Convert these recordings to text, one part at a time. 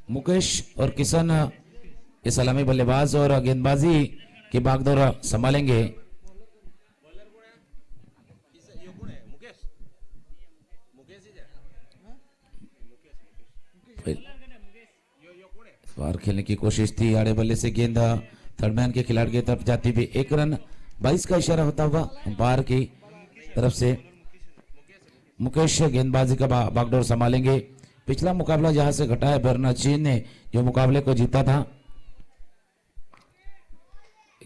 मुकेश और किशन ये सलामी बल्लेबाज और गेंदबाजी की बागडोर संभालेंगे। बार खेलने की कोशिश थी, आड़े बल्ले से गेंद थर्ड मैन के खिलाड़ी की तरफ जाती हुई 1 रन 22 का इशारा होता हुआ अंपायर की तरफ से। मुकेश गेंदबाजी का बागडोर संभालेंगे। पिछला मुकाबला जहां से घटा है बर्नाचीन ने जो मुकाबले को जीता था।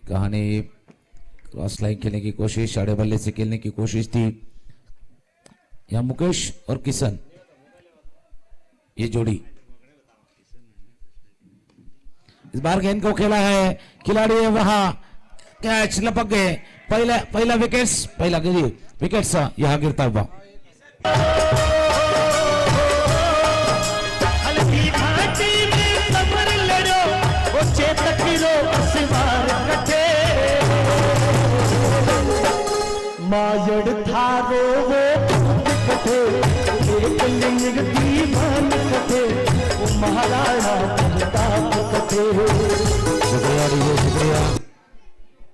कहानी क्रॉस लाइन खेलने की कोशिश, आड़े बल्ले से खेलने की कोशिश थी। यहां मुकेश और किशन ये जोड़ी इस बार गेंद को खेला है, खिलाड़ी है वहां, कैच लपक गए। पहला विकेट्स यहां गिरता हुआ। मायड़ थारो वो कथे एक लिंग दीवान कथे वो महाराणा प्रताप कथे। शुक्रिया।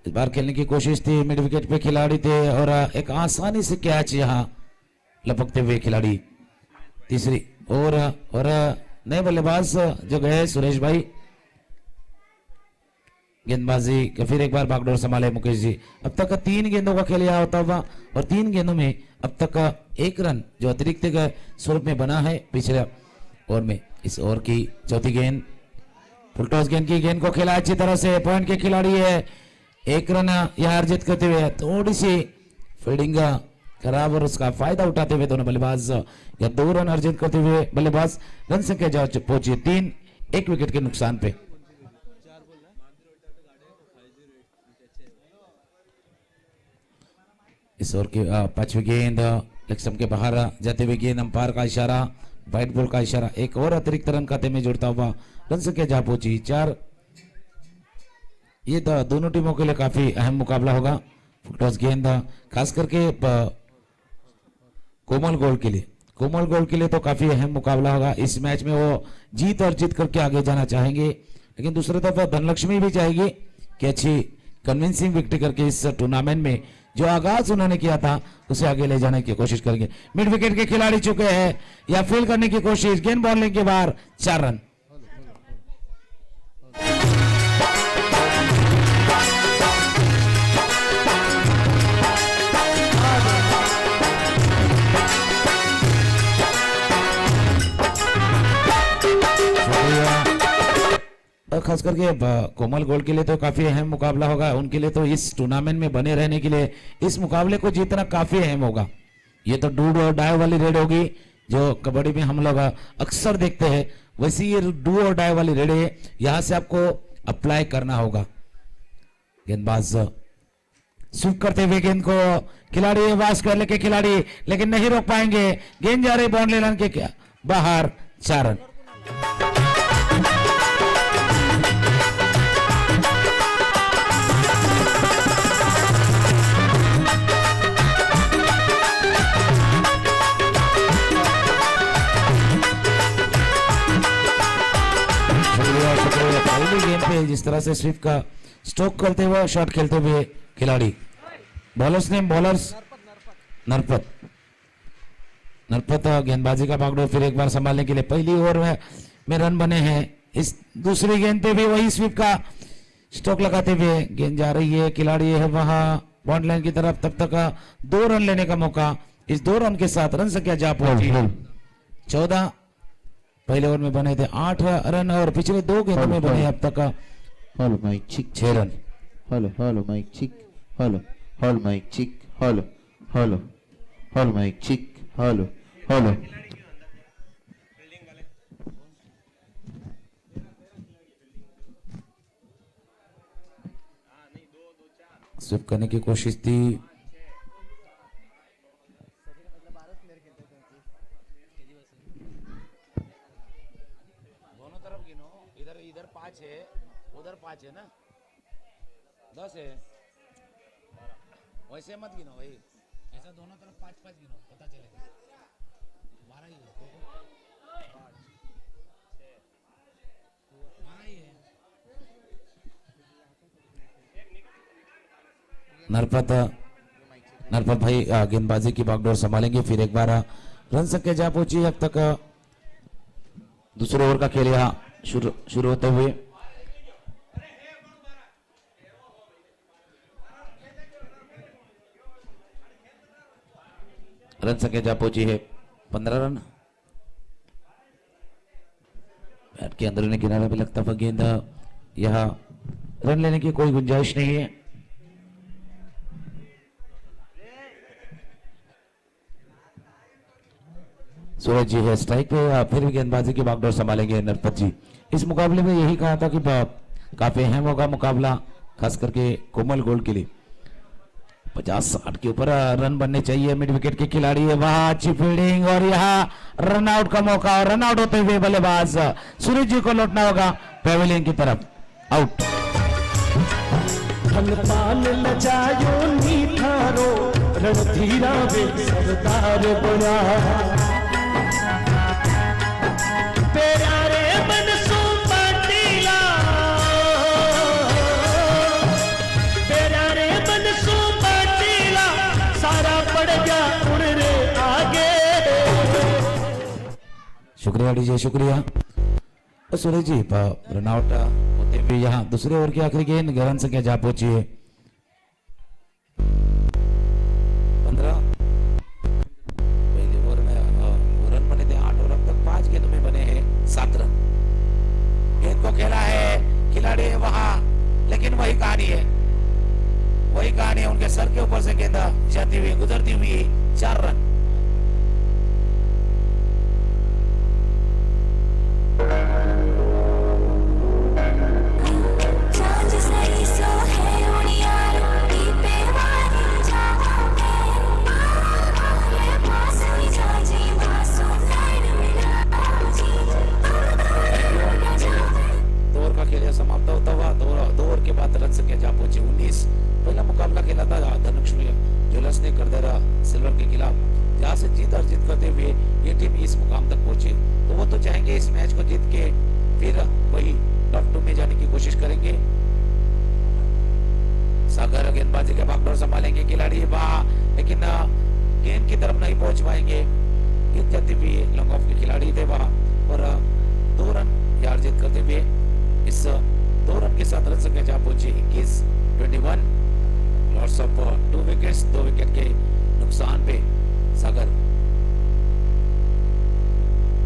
इस बार खेलने की कोशिश थी, मिड विकेट पे खिलाड़ी थे और एक आसानी से कैच यहां लपकते हुए खिलाड़ी। तीसरी और नए बल्लेबाज जो गए सुरेश भाई, गेंदबाजी फिर एक बार बागडोर संभाले मुकेश जी। अब तक 3 गेंदों का खेल यहां होता हुआ और 3 गेंदों में अब तक 1 रन जो अतिरिक्त स्वरूप में बना है पिछले ओवर में। इस ओवर की चौथी गेंद फुलटॉस गेंद को खेला अच्छी तरह से, पॉइंट के खिलाड़ी है। 1 रन यहां अर्जित करते हुए थोड़ी सी फील्डिंग खराब और उसका फायदा उठाते हुए दोनों बल्लेबाज या 2 रन अर्जित करते हुए बल्लेबाज रन संख्या जा पहुंची 3, 1 विकेट के नुकसान पे। इस ओवर की 5वीं गेंद लेग स्टंप के बाहर जाते हुए गेंद, अंपायर का इशारा, व्हाइट बॉल का इशारा, एक और अतिरिक्त रन खाते में जुड़ता हुआ रन संख्या जा पहुंची 4। ये दोनों टीमों के लिए काफी अहम मुकाबला होगा। टॉस गेंद खास करके कोमल गोल्ड के लिए तो काफी अहम मुकाबला होगा। इस मैच में वो जीत करके आगे जाना चाहेंगे, लेकिन दूसरी तरफ धनलक्ष्मी भी चाहेगी कि अच्छी कन्विंसिंग विक्ट्री करके इस टूर्नामेंट में जो आगाज उन्होंने किया था उसे आगे ले जाने की कोशिश करेंगे। मिड विकेट के खिलाड़ी चुके हैं या फील्ड करने की कोशिश, गेंद बॉलिंग के बाहर 4 रन। खास करके कोमल गोल्ड के लिए तो काफी अहम मुकाबला होगा। उनके लिए तो इस टूर्नामेंट में बने रहने के लिए इस मुकाबले को जीतना काफी अहम होगा। ये तो डू और डाई वाली रेड होगी जो कबड्डी में हम लोग अक्सर देखते हैं, वैसी ये डू और डाई वाली रेड है, यहां से आपको अप्लाई करना होगा। गेंदबाज स्वीप करते हुए गेंद को खिलाड़ी वास कर लेके खिलाड़ी, लेकिन नहीं रोक पाएंगे। गेंद जा रही बाउंड्री लाइन के क्या बाहर, 4 रन। गेम पे जिस तरह से स्वीप का स्ट्रोक करते हुए शॉट खेलते हुए खिलाड़ी, बॉलर्स नेम नरपत गेंदबाजी का बागडोर फिर एक बार संभालने के लिए। पहली ओवर में रन बने हैं। इस दूसरी गेंद पे भी वही स्वीप का स्ट्रोक लगाते हुए गेंद जा रही है, खिलाड़ी है वहां बाउंड्री लाइन की तरफ। तब तक 2 रन लेने का मौका, इस 2 रन के साथ रन संख्या जा पहुंची 14। पहले ओवर में बने थे 8 रन और पिछले 2 गेंदों में बने अब तक 6 रन। हेलो माइक चिक, हेलो माइक चिक, हेलो माइक चिक, हेलो। स्वीप करने की कोशिश थी, इधर 5 है, उधर 5 है ना, 10 है, वैसे मत गिनो भाई, ऐसा दोनों तरफ 5-5 गिनो, पता चलेगा 12 ही है। नरपत भाई गेंदबाजी की बागडोर संभालेंगे। फिर एक बार रन संख्या जा पहुंची। अब तक दूसरे ओवर का खेल यहाँ शुरू होते हुए रन संख्या जा पहुंची है 15 रन। बैट के अंदरूनी किनारे पे लगता हुआ गेंद, यहाँ रन लेने की कोई गुंजाइश नहीं है। सूरज जी है स्ट्राइक पे। फिर भी गेंदबाजी की बागडोर संभालेंगे नरपत जी। इस मुकाबले में यही कहा था कि काफी अहम होगा मुकाबला, खास करके कोमल गोल्ड के लिए। 50-60 के ऊपर रन बनने चाहिए। मिड विकेट के खिलाड़ी है, वहां अच्छी फील्डिंग और यहाँ रन आउट का मौका। और रन आउट होते हुए बल्लेबाज सूरज जी को लौटना होगा पेविलियन की तरफ। आउट। धनपाल न जायो नी थारो रणधीरा वे सरदार बना प्यारे मनसू पाटीला प्यारे मनसू पाटीला सारा पड़ गया उड़ रे आगे। शुक्रिया डीजे, शुक्रिया। सूरज जी रन आउट होते हुए यहाँ दूसरे ओवर की आखिरी गेंद रन संख्या जा पहुंची है 15। पहले ओवर में रन बने थे 8 और अब तक 5 गेंदों में बने हैं 7 रन। गेंद को खेला है खिलाड़ी है वहां, लेकिन वही कहानी है, वही कहानी है। उनके सर के ऊपर से गेंद जाती हुई गुजरती हुई 4 रन। समाप्त होता हुआ दो ओवर के बाद रन संख्या जा पहुंची 19। पहला मुकाबला खेला था धनुष ज्वेलर्स ने करदरा सिल्वर के खिलाफ, जहां से जीत अर्जित करते हुए ये टीम इस मुकाम तक पहुंची। तो वो तो चाहेंगे इस मैच को जीत के फिर वही टॉप 2 में जाने की कोशिश करेंगे। सागर गेंदबाजी के बागडोर संभालेंगे खिलाड़ी वहां, लेकिन गेंद की तरफ नहीं पहुंच पाएंगे। जीत जाते हुए लॉन्ग ऑफ के खिलाड़ी थे वहां और 2 रन अर्जित करते हुए इस 2 रन के साथ रन संख्या जा पहुंची 21 लॉस ऑफ 2 विकेट्स। 2 विकेट के नुकसान पे सागर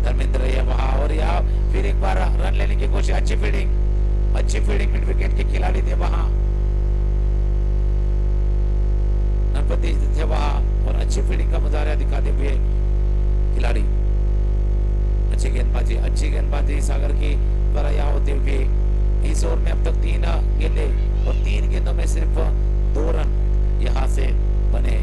धर्मेंद्र है वहां और यहाँ फिर एक बार रन लेने की कोशिश। अच्छी फील्डिंग मिड विकेट के खिलाड़ी थे वहां, नरपति थे वहां और अच्छी फील्डिंग का मुजाहरा दिखाते हुए खिलाड़ी। अच्छी गेंदबाजी सागर की द्वारा यहाँ होते हुए इस ओवर में अब तक 3 गेंदे और 3 गेंदों में सिर्फ 2 रन यहाँ से बने।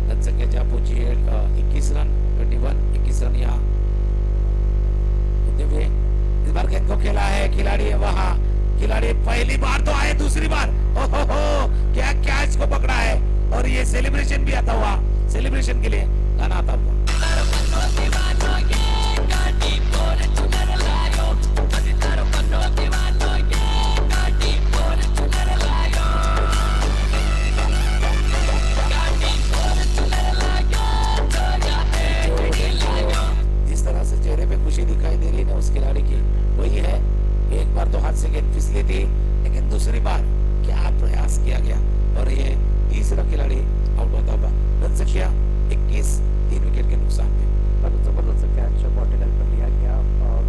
रन संख्या जा पहुंची है 21 रन 21 रन यहाँ होते हुए। इस बार गेंद को खेला है खिलाड़ी है वहां, खिलाड़ी पहली बार तो आए, दूसरी बार ओहो क्या इसको पकड़ा है और ये सेलिब्रेशन भी आता हुआ, सेलिब्रेशन के लिए गाना आता हुआ। जिस तरह से चेहरे पे खुशी दिखाई दे रही है ना उस खिलाड़ी की, वही है। एक बार तो हाथ से गेंद फिसली थी, लेकिन दूसरी बार क्या प्रयास किया गया और ये तीसरा खिलाड़ी आउट होता हुआ। रन संख्या 21 3 विकेट के नुकसान पे। जबरदस्त कैच बॉटल पर लिया गया और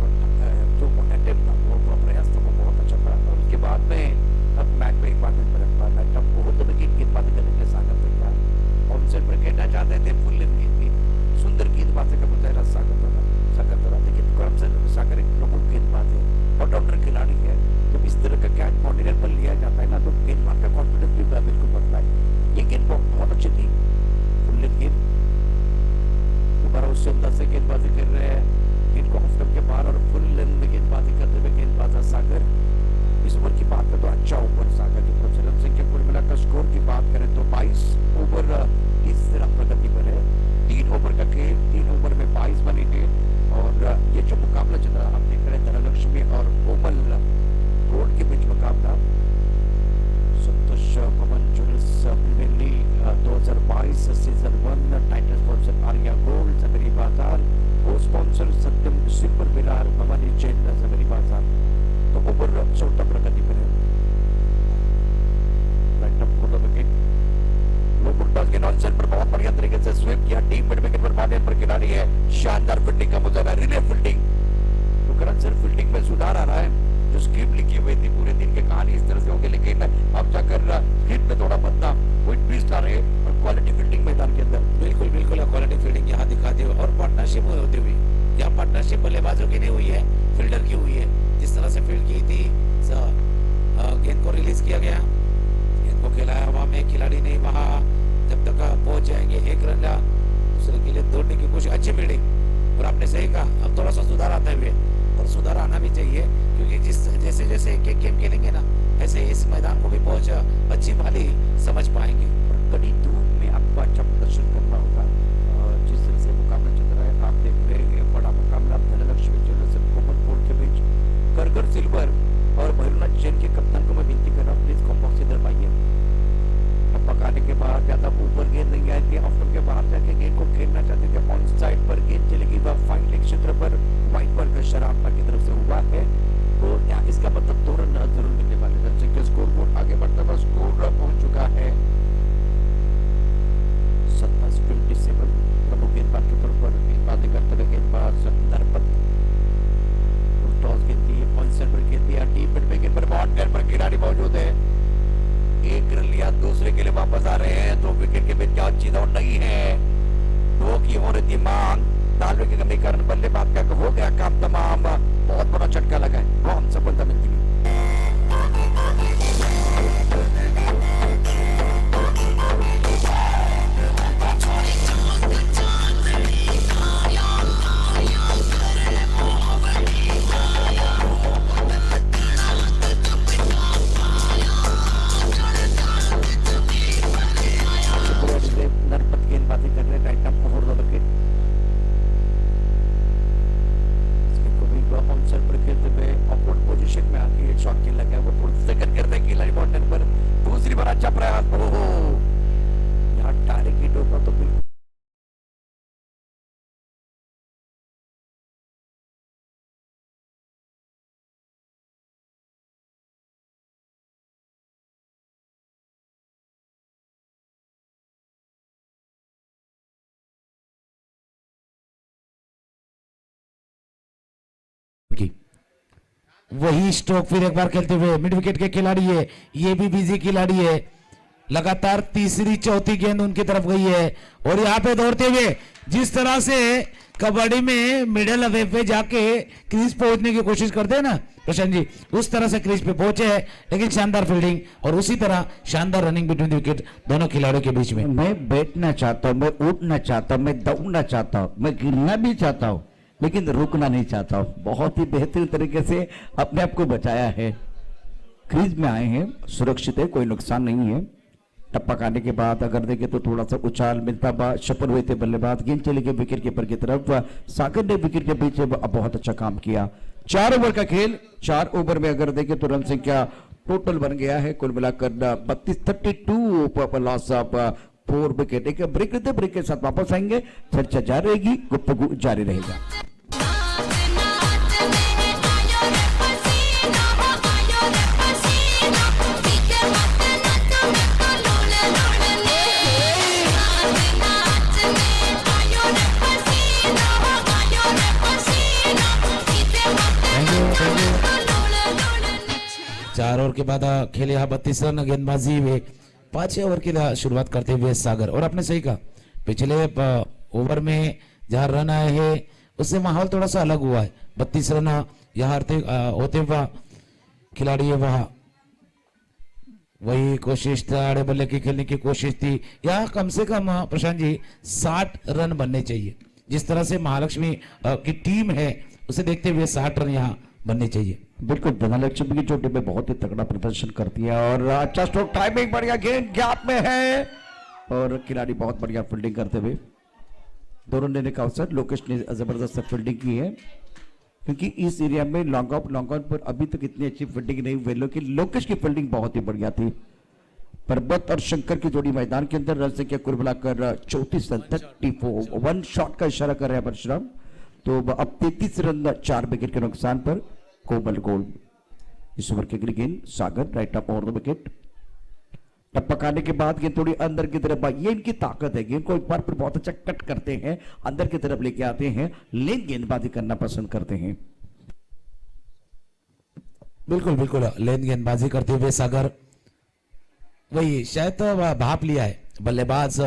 जो अटेम्प्ट था वो प्रयास था वो बहुत अच्छा था। और उसके बाद में अब मैच में एक बार मैच अब बहुत गेंदबाजी करने के लिए सागर पे था और उनसे खेलना चाहते थे। फुल लेंथ गेंद थी, सुंदर गेंदबाजी का मुजाहरा सागर द्वारा, लेकिन क्रमशः सागर एक प्रमुख गेंदबाज है, ऑलराउंडर खिलाड़ी है। जब इस तरह का कैच बॉटल पर लिया जाता है ना तो गेंदबाज का कॉन्फिडेंस भी बिल्कुल बढ़ता है। ये गेंद बहुत अच्छी थी, फुल लेंथ गेंद। दोबारा उससे अंदर से गेंदबाजी कर रहे हैं, गेंद को ऑफ के बाहर और फुल लेंथ में गेंदबाजी करते हुए गेंदबाज सागर। इस ओवर की बात करें तो अच्छा ओवर सागर की तरफ से। रन संख्या कुल मिलाकर स्कोर की बात करें तो 22 ओवर तीसरा प्रगति पर है। 3 ओवर का खेल, 3 ओवर में 22 बने थे और ये जो मुकाबला चल रहा आप देख रहे हैं धनलक्ष्मी और कोमल गोल्ड के बीच मुकाबला। संतोष शानदार फील्डिंग का मुजाहरा, रिले फील्डिंग। तो करण सर फील्डिंग में सुधार आ रहा है। जो स्क्रिप्ट लिखी हुई थी पूरे दिन की कहानी इस तरह से होगी, लेकिन अब जाकर स्क्रिप्ट में थोड़ा बदला, कोई ट्विस्ट आ रहे हैं और क्वालिटी फील्डिंग मैदान के अंदर। बिल्कुल बिल्कुल क्वालिटी फील्डिंग यहाँ दिखाते हुए और पार्टनरशिप होती हुई, यहाँ पार्टनरशिप बल्लेबाजों की नहीं हुई है, फील्डर की हुई है। जिस तरह से फील्ड की थी, गेंद को रिलीज किया गया, गेंद को खिलाया हवा में, खिलाड़ी नहीं वहां जब तक पहुंच जाएंगे 1 रन दूसरे के लिए दौड़ने की कोशिश, अच्छी फील्डिंग। और आपने सही कहा, अब थोड़ा सा सुधार आता हुए, और सुधार आना भी चाहिए, क्योंकि जैसे जैसे एक गेम खेलेंगे ना, ऐसे इस मैदान को भी पहुंच अच्छी भाली समझ पाएंगे। कड़ी धूप में आपको अच्छा प्रदर्शन करना होगा। जिस तरह से मुकाबला चल रहा है, आप देख रहे हैं बड़ा मुकाबला धनलक्ष्मी ज्वेलर्स कोमल बोर्ड के बीच। करगर सिल्वर और भैरवनाथ जैन के कप्तान को मैं विनती कर रहा हूँ, प्लीज कॉम्बॉक्स से दरवाइए। अब पकाने के बाद ज्यादा ऊपर गेंद नहीं आई थी, ऑफ के बाहर जाके गेंद को खेलना चाहते थे, ऑन साइड पर गेंद चलेगी वह फाइन लेग क्षेत्र पर व्हाइट वर्ग शरारता की तरफ से हुआ है। तो यहाँ इसका मतलब 2 रन जरूर मिलने वाले। दर्शक के स्कोर बोर्ड आगे बढ़ता हुआ स्कोर पहुंच चुका है 27-27। प्रमुख गेंदबाज के तौर पर गेंदबाजी करते हुए गेंदबाज नरपत टॉस गेंद दी, पॉइंट पर गेंद दिया, डीप मिड में गेंद पर बाउंड्री पर खिलाड़ी मौजूद है। 1 रन लिया, दूसरे के लिए वापस आ रहे हैं। 2 विकेट के बीच क्या चीज और नहीं है, 2 की हो रही थी मांग, तालवे की कमी कारण बल्लेबाज का हो गया काम तमाम। बहुत बड़ा झटका लगा है, बहुत सफलता मिलती है। नरपत गेंदबाजी कर रहे, right up over the wicket. On पर खेलते हुए अपवर्ड पोजीशन में आके शॉट खेलना गया, वो थोड़ा सेकंड करते हैं खिलाड़ी बॉर्डर पर। दूसरी बार अच्छा प्रयास, ओहो यहाँ डायरेक्ट हिट होता तो बिल्कुल की वही स्ट्रोक फिर एक बार खेलते हुए मिड विकेट के खिलाड़ी है, ये भी बिजी खिलाड़ी है। लगातार तीसरी चौथी गेंद उनकी तरफ गई है और यहाँ पे दौड़ते हुए जिस तरह से कबड्डी में मिडल अवे पे जाके क्रीज पहुंचने की कोशिश करते हैं ना प्रशांत जी, उस तरह से क्रीज पे पहुंचे है, लेकिन शानदार फील्डिंग और उसी तरह शानदार रनिंग बिटवीन द विकेट दोनों खिलाड़ियों के बीच में। मैं बैठना चाहता हूँ, मैं उठना चाहता हूँ, मैं दौड़ना चाहता हूँ, मैं गिरना भी चाहता हूँ, लेकिन रुकना नहीं चाहता हूँ। बहुत ही बेहतरीन तरीके से अपने आप को बचाया है। क्रीज में आए हैं, सुरक्षित है, कोई नुकसान नहीं है। टप्पा खाने के बाद अगर देखें तो थोड़ा सा उछाल मिलता हुआ सफल हुए थे बल्लेबाज, गेंद चले गए विकेट कीपर की तरफ। सागर ने विकेट के पीछे बहुत अच्छा काम किया। 4 ओवर का खेल, 4 ओवर में अगर देखें तो रन संख्या टोटल बन गया है कुल मिलाकर 32 लॉस ऑफ 4 विकेट। एक ब्रेक लेते, ब्रेक के साथ वापस आएंगे, चर्चा जारी रहेगी, गुफ्तगू जारी रहेगा। चार ओवर के बाद खेले यहाँ 32 रन गेंदबाजी में 5 ओवर की शुरुआत करते हुए सागर। और आपने सही कहा, पिछले ओवर में जहां रन आए हैं उससे माहौल थोड़ा सा अलग हुआ है। 32 रन यहाँ होते हुए खिलाड़ी है वहां वही कोशिश था, आड़े बल्ले की खेलने की कोशिश थी। यहाँ कम से कम प्रशांत जी 60 रन बनने चाहिए। जिस तरह से महालक्ष्मी की टीम है उसे देखते हुए 60 रन यहाँ बनने चाहिए। बिल्कुल, धनलक्ष्मी की चोटी पे बहुत ही तगड़ा प्रदर्शन करती है और अच्छा स्ट्रोक, टाइमिंग बढ़िया, गेंद गैप में है और खिलाड़ी बहुत बढ़िया फील्डिंग करते हुए। दोनों लेने का अवसर, लोकेश ने जबरदस्त फील्डिंग की है क्योंकि इस एरिया में लॉन्ग आउट पर अभी तक इतनी अच्छी फील्डिंग नहीं हुई, लेकिन लोकेश की फील्डिंग बहुत ही बढ़िया थी। पर्वत और शंकर की जोड़ी मैदान के अंदर, रन संख्या कुल मिलाकर 34 रन, 34 वन शॉट का इशारा कर रहे हैं परशुराम। तो अब 33 रन 4 विकेट के नुकसान पर कोमल गोल्ड। इस ओवर के अगली गेंद Sagar, right up over the wicket. टपकाने के बाद गेंद थोड़ी अंदर की तरफ आई, ये इनकी ताकत है। गेंद को एक बार फिर बहुत अच्छा कट करते हैं, अंदर की तरफ लेके आते हैं, लेन गेंदबाजी करना पसंद करते हैं। बिल्कुल बिल्कुल लेन गेंदबाजी करते हुए सागर वही शायद तो भाप लिया है बल्लेबाज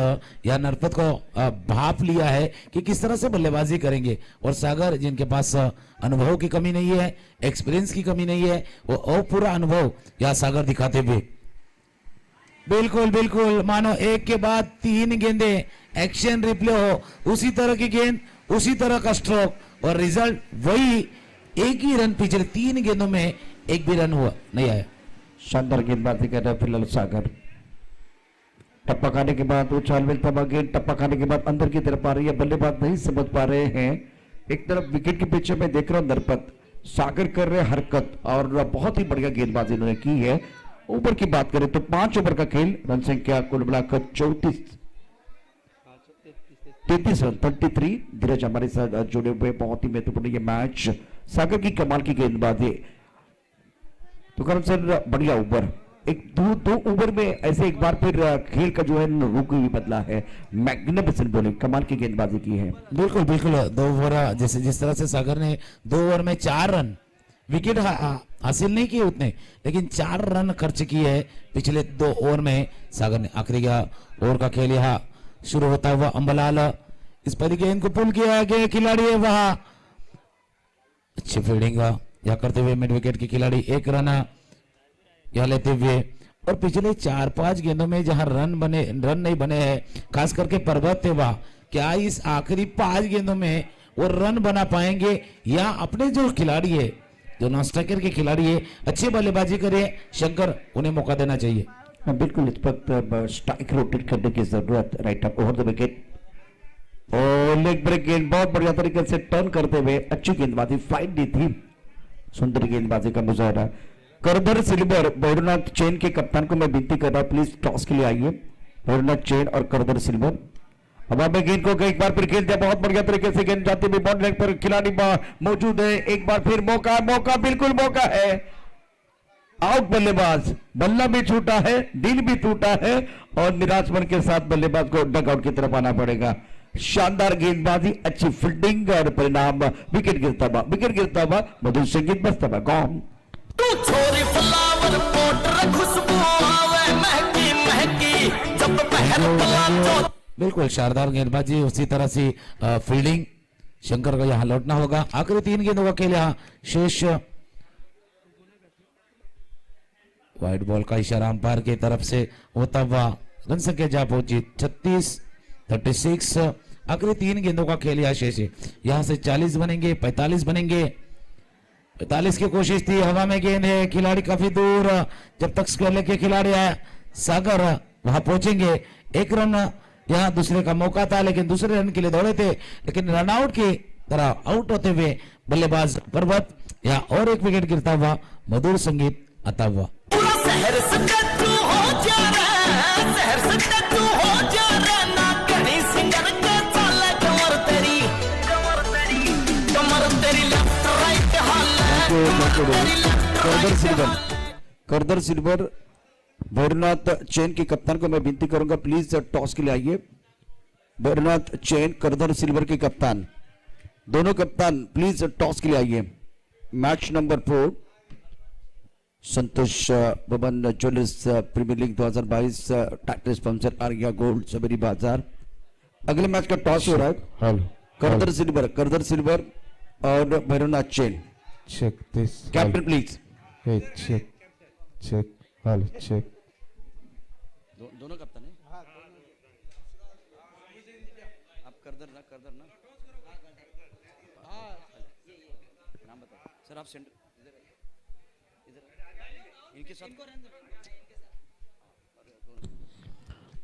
या नरपत को भाप लिया है कि किस तरह से बल्लेबाजी करेंगे। और सागर जिनके पास अनुभव की कमी नहीं है, एक्सपीरियंस की कमी नहीं है, वो और पूरा अनुभव यहाँ सागर दिखाते हुए बिल्कुल बिल्कुल मानो एक के बाद तीन गेंदे एक्शन रिप्ले हो, उसी तरह की गेंद उसी तरह का स्ट्रोक और रिजल्ट वही, एक ही रन पिछले तीन गेंदों में एक भी रन हुआ नहीं आया। शानदार गेंदबाजी कर रहा है फिलहाल सागर। टप्पा खाने के बाद उछाल मिलता हुआ गेंद टप्पा खाने के बाद अंदर की तरफ आ रही है, बल्लेबाज नहीं समझ पा रहे हैं। एक तरफ विकेट के पीछे मैं देख रहा हूं नरपत, सागर कर रहे हरकत और बहुत ही बढ़िया गेंदबाजी इन्होंने की है। ओवर की बात करें तो 5 ओवर का खेल, रन संख्या कुल मिलाकर 33 रन 33। धीरज हमारे साथ जुड़े हुए, बहुत ही महत्वपूर्ण ये मैच। सागर की कमाल की गेंदबाजी, तो करम सर बढ़िया ओवर, एक दो ओवर में ऐसे एक बार फिर खेल का जो है रुख भी बदला है। मैग्निफिसेंट बॉलिंग, कमाल की गेंदबाजी की है। बिल्कुल बिल्कुल 2 ओवर जैसे जिस तरह से सागर ने 2 ओवर में 4 रन, विकेट हासिल नहीं किए उतने, लेकिन 4 रन खर्च किए है पिछले 2 ओवर में सागर ने। आखिरी का ओवर का खेल यहाँ शुरू होता हुआ अंबलाल इस पर गेंद को पुल किया गया, खिलाड़ी है वहां, अच्छी फील्डिंग या करते हुए मिड विकेट के खिलाड़ी 1 रन यह लेते हुए। और पिछले 4-5 गेंदों में जहां रन नहीं बने हैं, खास करके पर्वत थे वहां, क्या इस आखिरी 5 गेंदों में वो रन बना पाएंगे या अपने जो खिलाड़ी है, जो नॉन स्ट्राइकर के खिलाड़ी है, अच्छी बल्लेबाजी करे शंकर, उन्हें मौका देना चाहिए। बिल्कुल इस वक्त स्ट्राइक रोटेट करने की जरूरत, right up over the wicket और लेग ब्रेक गेंद बहुत बढ़िया तरीके से टर्न करते हुए अच्छी गेंदबाजी, फ्लाइट दी थी, सुंदर गेंदबाजी का मुजाहरा। करधर सिल्वर, भैरवनाथ चेन के कप्तान को मैं विनती कर रहा हूं प्लीज टॉस के लिए आइए। भैरवनाथ चेन और करधर सिल्वर अब आप गेंद को एक बार फिर खेलते हैं, बहुत बढ़िया तरीके से गेंद जाते हुए बॉल लाइन पर खिलाड़ी मौजूद है, एक बार फिर मौका बिल्कुल मौका है, आउट बल्लेबाज, बल्ला भी छूटा है, दिल भी टूटा है और निराश मन के साथ बल्लेबाज को डग आउट की तरफ आना पड़ेगा। शानदार गेंदबाजी, अच्छी फील्डिंग और परिणाम विकेट गिरता हुआ मधुर संगीत बजता हुआ गॉन। तू छोरी फ्लावर पोटर खुशबू आवे महकी महकी जब पहर पला। बिल्कुल शानदार गेंदबाजी, उसी तरह से फील्डिंग, शंकर को यहाँ लौटना होगा। आखिरी 3 गेंदों का खेल यहाँ शेष, वाइड बॉल का इशारा अंपायर की तरफ से होता हुआ रन संख्या जा पहुंची 36। आखिरी 3 गेंदों का खेल यहाँ शेष है, यहाँ से 40 बनेंगे, 45 बनेंगे। 45 की कोशिश थी, हवा में गेंद है, खिलाड़ी काफी दूर, जब तक स्क्वायर लेके खिलाड़ी आया सागर वहां पहुंचेंगे। 1 रन यहाँ दूसरे का मौका था, लेकिन दूसरे रन के लिए दौड़े थे, लेकिन रनआउट की तरह आउट होते हुए बल्लेबाज पर्वत यहाँ और 1 विकेट गिरता हुआ मधुर संगीत आता हुआ। शहर से तू हो जा रे, शहर से तू हो जा रे, ना कहीं सिंगर के चाले कमर तेरी लेफ्ट राइट करधर सिल्वर, भैरवनाथ चैन के कप्तान को मैं विनती करूंगा प्लीज टॉस के लिए आइए। भैरवनाथ चैन, करधर सिल्वर के कप्तान, दोनों कप्तान प्लीज टॉस के लिए आइए। Match number 4 Santosh Bhavan jewellers premier league 2022 title sponsor Arya gold Sabari Bazaar. अगले मैच का टॉस हो रहा है, करधर सिल्वर और भैरवनाथ चैन। Check this. Captain please. Hey, check. Hello, check. दोनों कप्तान है। आप करधर ना नाम बताओ सर, आप सेंटर इधर इनके साथ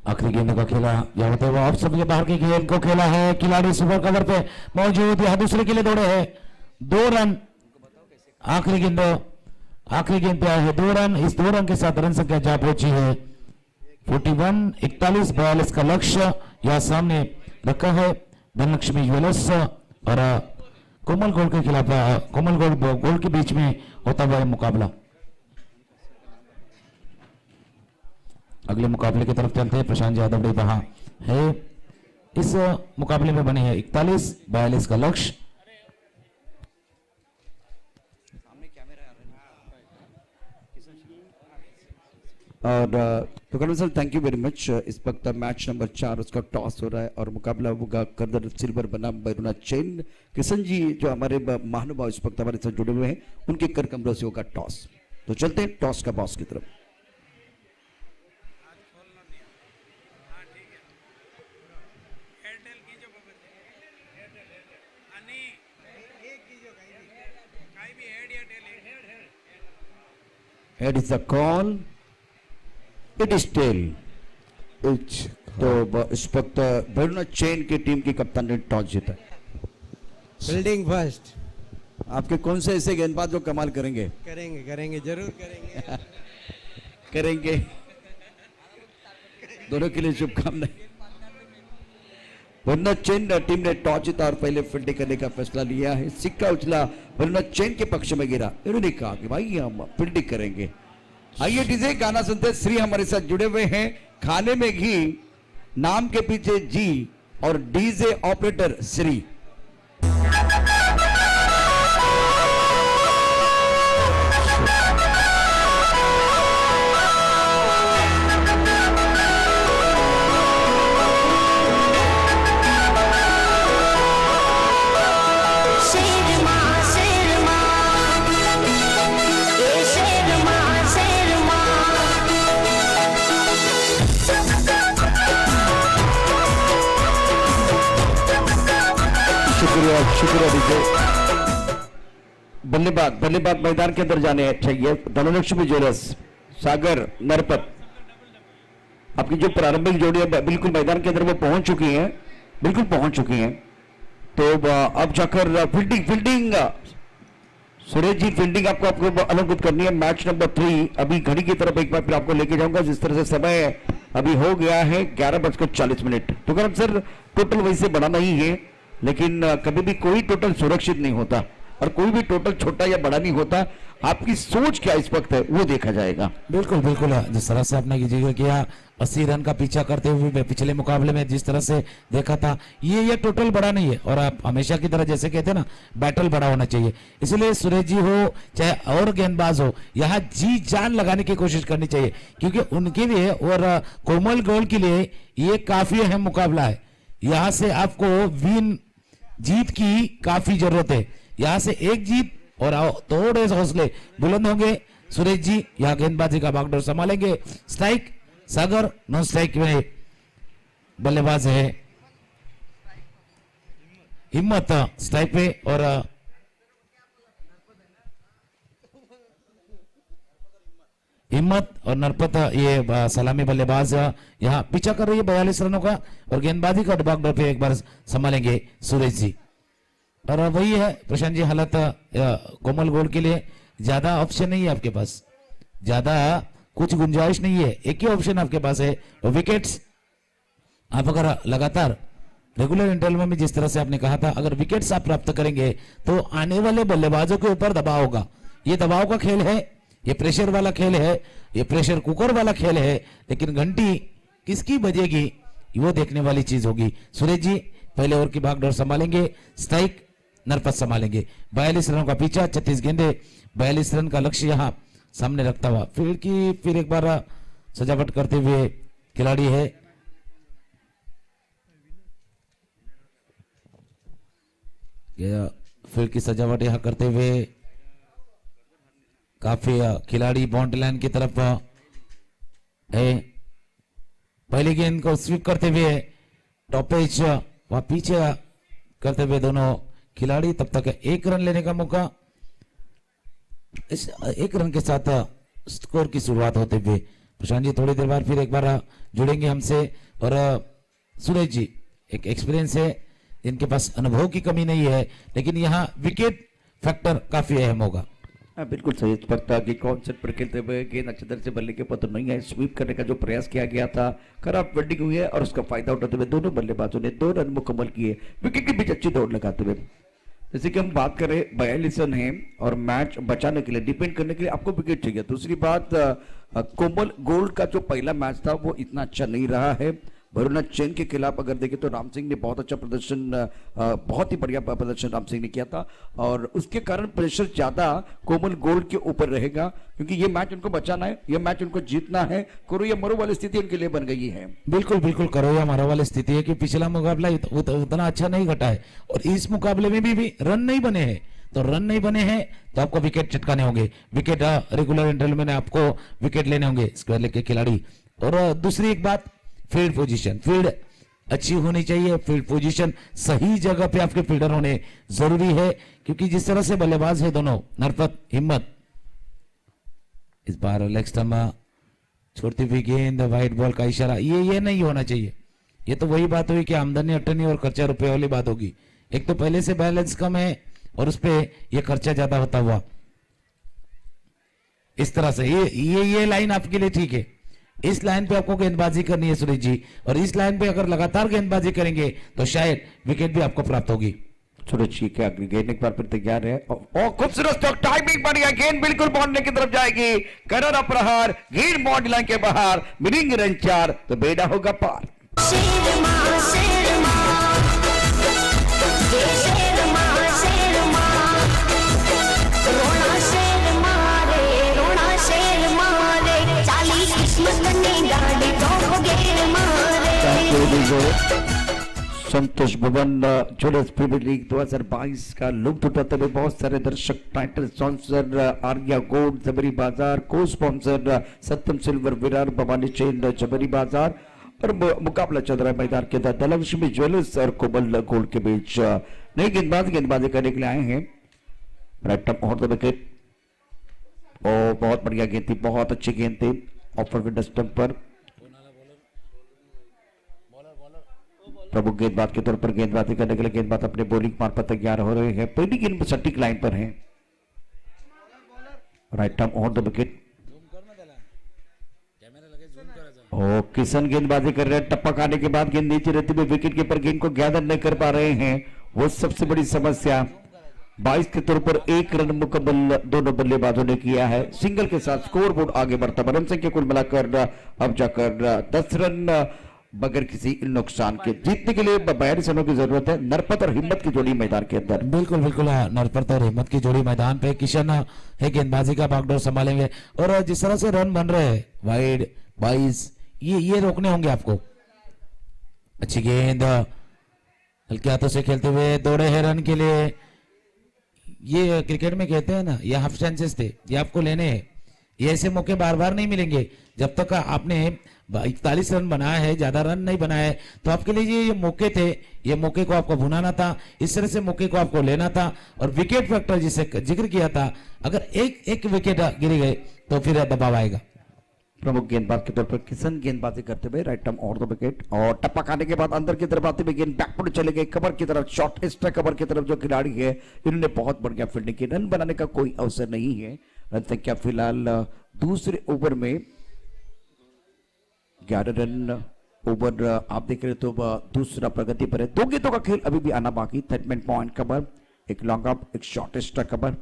आखिरी गेंद का खेला यहाँ होते हुए, आप सबके बाहर की गेंद को खेला है, खिलाड़ी सुपर कवर पे मौजूद, यहाँ दूसरे के लिए दौड़े हैं, 2 रन। आखिरी गेंद पे आए हैं 2 रन, इस 2 रन के साथ रन संख्या जा पहुंची है 41-41 बॉल। इसका लक्ष्य यहाँ सामने रखा है धनलक्ष्मी ज्वेलर्स और कोमल गोल्ड के खिलाफ, कोमल गोल्ड के बीच में होता हुआ मुकाबला। अगले मुकाबले की तरफ चलते हैं। प्रशांत यादव ने कहा है इस मुकाबले में बने हैं 41-42 का लक्ष्य। और तो Karan sir thank you very much. इस वक्त मैच नंबर 4 उसका टॉस हो रहा है और मुकाबला होगा कर्दर सिल्वर बनाम बैरूना चेन। किशन जी जो हमारे महानुभाव इस वक्त हमारे साथ जुड़े हुए हैं उनके कर कमरों से होगा टॉस। तो चलते हैं टॉस का बॉस की तरफ। Head is the call, it is tail. तो इस वक्त बैरूना चेन की टीम की कप्तान ने टॉस जीता। Fielding first. आपके कौन से ऐसे गेंदबाज जो कमाल करेंगे? करेंगे करेंगे जरूर करेंगे। करेंगे। दोनों के लिए शुभकामनाएं। बैरूना चेन टीम ने टॉस जीता और पहले फील्डिंग करने का फैसला लिया है। सिक्का उछला बैरूना चेन के पक्ष में गिरा। इन्होंने कहा कि भाई हम फील्डिंग करेंगे। आइए डीजे गाना सुनते। श्री हमारे साथ जुड़े हुए हैं। खाने में घी, नाम के पीछे जी और डीजे ऑपरेटर श्री। शुक्रिया डीजे। बल्लेबाज मैदान के अंदर जाने चाहिए। धनलक्ष्मी ज्वेलर्स सागर नरपत, आपकी जो प्रारंभिक जोड़ी है बिल्कुल मैदान के अंदर वो पहुंच चुकी हैं, बिल्कुल पहुंच चुकी हैं। तो अब जाकर फील्डिंग सुरेश जी फील्डिंग आपको अलंकृत करनी है। मैच नंबर 3 अभी घड़ी की तरफ एक बार फिर आपको लेके जाऊंगा। जिस तरह से समय अभी हो गया है 11:40। तो करण सर टोटल वैसे बड़ा नहीं है, लेकिन कभी भी कोई टोटल सुरक्षित नहीं होता और कोई भी टोटल छोटा या बड़ा नहीं होता। आपकी सोच क्या इस वक्त है वो देखा जाएगा। बिल्कुल बिल्कुल, जिस तरह से आपने जिक्र किया 80 रन का पीछा करते हुए पिछले मुकाबले में जिस तरह से देखा था, ये टोटल बड़ा नहीं है। और आप हमेशा की तरह जैसे कहते हैं ना, बैटल बड़ा होना चाहिए। इसलिए सुरेश जी हो चाहे और गेंदबाज हो, यहाँ जी जान लगाने की कोशिश करनी चाहिए, क्योंकि उनके लिए और कोमल गोल के लिए ये काफी अहम मुकाबला है। यहाँ से आपको जीत की काफी जरूरत है। यहाँ से एक जीत और थोड़े हौसले बुलंद होंगे। सुरेश जी यहाँ गेंदबाजी का बागडोर संभालेंगे। स्ट्राइक सागर, नॉन स्ट्राइक में बल्लेबाज है हिम्मत स्ट्राइक पे, और हिम्मत और नरपत ये सलामी बल्लेबाज यहाँ पीछा कर रही है 42 रनों का। और गेंदबाजी का बागडोर पे एक बार संभालेंगे सुरेश जी। और वही है प्रशांत जी, हालत कोमल गोल के लिए ज्यादा ऑप्शन नहीं है आपके पास, ज्यादा कुछ गुंजाइश नहीं है। एक ही ऑप्शन आपके पास है, विकेट्स। आप अगर लगातार रेगुलर इंटरवल में जिस तरह से आपने कहा था, अगर विकेट्स आप प्राप्त करेंगे तो आने वाले बल्लेबाजों के ऊपर दबाव होगा। ये दबाव का खेल है, ये प्रेशर वाला खेल है, ये प्रेशर कुकर वाला खेल है। लेकिन घंटी किसकी बजेगी वो देखने वाली चीज होगी। सुरेश जी पहले ओवर की भागदौड़ संभालेंगे। स्ट्राइक नरपत संभालेंगे। 42 रनों का पीछा, 36 गेंदे, 42 रन का लक्ष्य यहाँ सामने रखता हुआ फिर एक बार सजावट करते हुए खिलाड़ी है फील्ड की सजावट यहाँ करते हुए काफी खिलाड़ी बाउंड्री लाइन की तरफ है। पहली गेंद को स्वीप करते हुए टॉपेज वहां पीछे करते हुए दोनों खिलाड़ी, तब तक 1 रन लेने का मौका। इस 1 रन के साथ स्कोर की शुरुआत होते हुए प्रशांत जी थोड़ी देर बाद फिर एक बार जुड़ेंगे हमसे। और सुरेश जी एक एक्सपीरियंस है, इनके पास अनुभव की कमी नहीं है, लेकिन यहाँ विकेट फैक्टर काफी अहम होगा। बिल्कुल सही पड़ता कि कॉन्सेप्ट पर खेलते हुए गेंद अच्छी तरह से बल्ले के पत्र नहीं है। स्वीप करने का जो प्रयास किया गया था, खराब फील्डिंग हुई है और उसका फायदा उठाते हुए दोनों बल्लेबाजों ने 2 रन मुकम्मल किए, विकेट के बीच अच्छी दौड़ लगाते हुए। जैसे कि हम बात करें 42 रन है और मैच बचाने के लिए डिपेंड करने के लिए आपको विकेट चाहिए। दूसरी बात कोमल गोल्ड का जो पहला मैच था वो इतना अच्छा नहीं रहा है। वरुणा चैन के खिलाफ अगर देखें तो राम सिंह ने बहुत अच्छा प्रदर्शन, बहुत ही बढ़िया प्रदर्शन राम सिंह ने किया था और उसके कारण प्रेशर ज्यादा कोमल गोल्ड के ऊपर रहेगा क्योंकि ये मैच उनको बचाना है, ये मैच उनको जीतना है। करो या मरो वाली स्थिति उनके लिए बन गई है। बिल्कुल बिल्कुल करो या मारो वाली स्थिति है कि पिछला मुकाबला उतना अच्छा नहीं घटा है और इस मुकाबले में भी रन नहीं बने हैं। तो रन नहीं बने हैं तो आपको विकेट चटकाने होंगे, विकेट रेगुलर इंटरवल में आपको विकेट लेने होंगे स्क्वायर लेग के खिलाड़ी। और दूसरी एक बात, फील्ड पोजीशन, फील्ड अच्छी होनी चाहिए, फील्ड पोजीशन सही जगह पे आपके फील्डर होने जरूरी है क्योंकि जिस तरह से बल्लेबाज है दोनों नरपत हिम्मत, इस बार लेग स्टंप छोड़ती हुई गेंद, व्हाइट बॉल का इशारा, ये नहीं होना चाहिए। ये तो वही बात हुई कि आमदनी अटनी और खर्चा रुपए वाली बात होगी। एक तो पहले से बैलेंस कम है और उस पे ये खर्चा ज्यादा होता हुआ इस तरह से ये लाइन आपके लिए ठीक है। इस लाइन पे आपको गेंदबाजी करनी है सुरेश जी और इस लाइन पे अगर लगातार गेंदबाजी करेंगे तो शायद विकेट भी आपको प्राप्त होगी। सूरज जी क्या गेंद एक बार फिर तैयार है और खूबसूरत टाइमिंग बढ़िया, गेंद बिल्कुल बाउंड्री की तरफ जाएगी, करना प्रहार, गेंद बाउंड्री लाइन के बाहर, मिलेंगे रन 4 तो बेड़ा होगा पार। शेर माँ, शेर माँ, ये शेर माँ, शेर माँ, रोना शेर मारे, रोना शेर मारे, चाली किस्मत ने गाड़ी तो गेर मारे। संतोष भवन जुलस प्रीमियर लीग 2022 का लुत्फ उठाते हुए बहुत सारे दर्शक, टाइटल स्पॉन्सर आर्या गोल्ड जबरी बाजार, को स्पॉन्सर सत्यम सिल्वर विरार भवानी चेन जबरी बाजार और मुकाबला चल रहा है मैदान के अंदर धनलक्ष्मी ज्वेलर्स और कोमल गोल्ड के बीच। नई गेंदबाजी करने के लिए आए हैं। Right term on the wicket और बहुत बढ़िया गेंद थी, बहुत अच्छी गेंद थी ऑफर विंडो स्टंप पर। प्रमुख गेंदबाज के तौर पर गेंदबाजी करने के लिए गेंदबाज अपने बॉलिंग मार्फत तैयार हो रहे हैं। पहली गेंद सटीक लाइन पर है। Right term on the wicket और किशन गेंदबाजी कर रहे हैं। टप्पा खाने के बाद गेंद नीचे रहते हुए विकेट कीपर गेंद को गैदर नहीं कर पा रहे हैं, वो सबसे बड़ी समस्या। 22 के तौर पर 1 रन मुकम्मल दोनों बल्लेबाजों ने किया है। सिंगल के साथ स्कोर बोर्ड आगे बढ़ता, रन संख्या कुल मिलाकर अब जाकर 10 रन बगैर किसी नुकसान के। जीतने के लिए 42 रनों की जरूरत है। नरपत और हिम्मत की जोड़ी मैदान के अंदर। बिल्कुल बिल्कुल नरपत और हिम्मत की जोड़ी मैदान पे। किशन है गेंदबाजी का बागडोर संभालेंगे और जिस तरह से रन बन रहे हैं वाइड 22 ये रोकने होंगे आपको। अच्छी गेंद हल्के हाथों से खेलते हुए दौड़े हैं रन के लिए। ये क्रिकेट में कहते हैं ना, ये हाफ चांसेस थे, ये आपको लेने हैं। ये ऐसे मौके बार बार नहीं मिलेंगे। जब तक आपने 41 रन बनाया है, ज्यादा रन नहीं बनाया है, तो आपके लिए ये मौके थे, ये मौके को आपको भुनाना था, इस तरह से मौके को आपको लेना था। और विकेट फैक्टर जिसे जिक्र किया था, अगर एक विकेट गिर गए तो फिर दबाव आएगा। प्रमुख गेंदबाज के तौर पर किशन गेंदबाजी करते हुए right term on the wicket और टप्पा खाने के बाद अंदर की तरफ आते हुए गेंद बैकवर्ड चले गए कवर की तरफ, शॉर्ट एक्स्ट्रा कवर की तरफ। जो खिलाड़ी है इन्होंने बहुत बढ़िया फील्डिंग की। रन बनाने का कोई अवसर नहीं है। रन संख्या फिलहाल दूसरे ओवर में 11 रन ओवर आप देख रहे तो दूसरा प्रगति पर है। 2 गेंदों का खेल अभी भी आना बाकी। 30 पॉइंट कवर, एक लॉन्ग अप, एक शॉर्ट एक्स्ट्रा कवर।